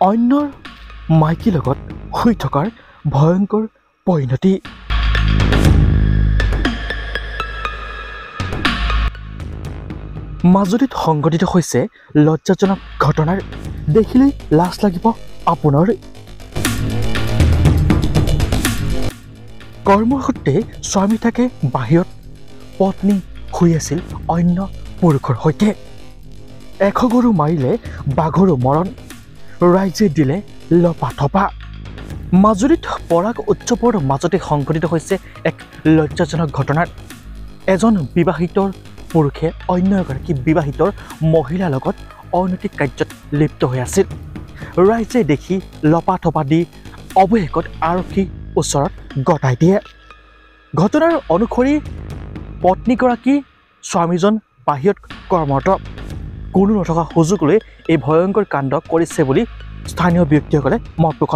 অন্যৰ মাইকীৰ লগত শুই থকাৰ ভয়ংকৰ পৰিণতি। মাজুলীত সংঘটিত হৈছে লজ্জাজনক ঘটনাৰ দেখিলেই লাজ লাগিব আপোনাৰ। কৰ্মসূত্ৰে স্বামী থাকে বাহিৰত, পত্নী শুই আছিল অন্য পুৰুষৰ সৈতে। 100 গৰু মাৰিলে বাঘৰো মৰণ, ৰাইজে দিলে লপাথপা। মাজুলীত পৰাগ উৎসৱৰ মাজতে সংঘটিত হৈছে এক লজ্জাজনক ঘটনাৰ। এজন বিবাহিত পুৰুষে অন্য এগৰাকী বিবাহিত মহিলাৰ লগত অনৈতিক কাৰ্যত লিপ্ত হৈ আছিল। ৰাইজে দেখি লপাথপা দি অৱশেষত আৰক্ষীৰ ওচৰত গতাই দিয়ে। ঘটনাৰ অনুসৰি পত্নীগৰাকী স্বামীজন বাহিৰত কৰ্মৰত, কোনো নথকা সুযোগ লৈ এই ভয়ংকৰ কাণ্ড কৰিছে বুলি স্থানীয় ব্যক্তিসকলে মত পোষণ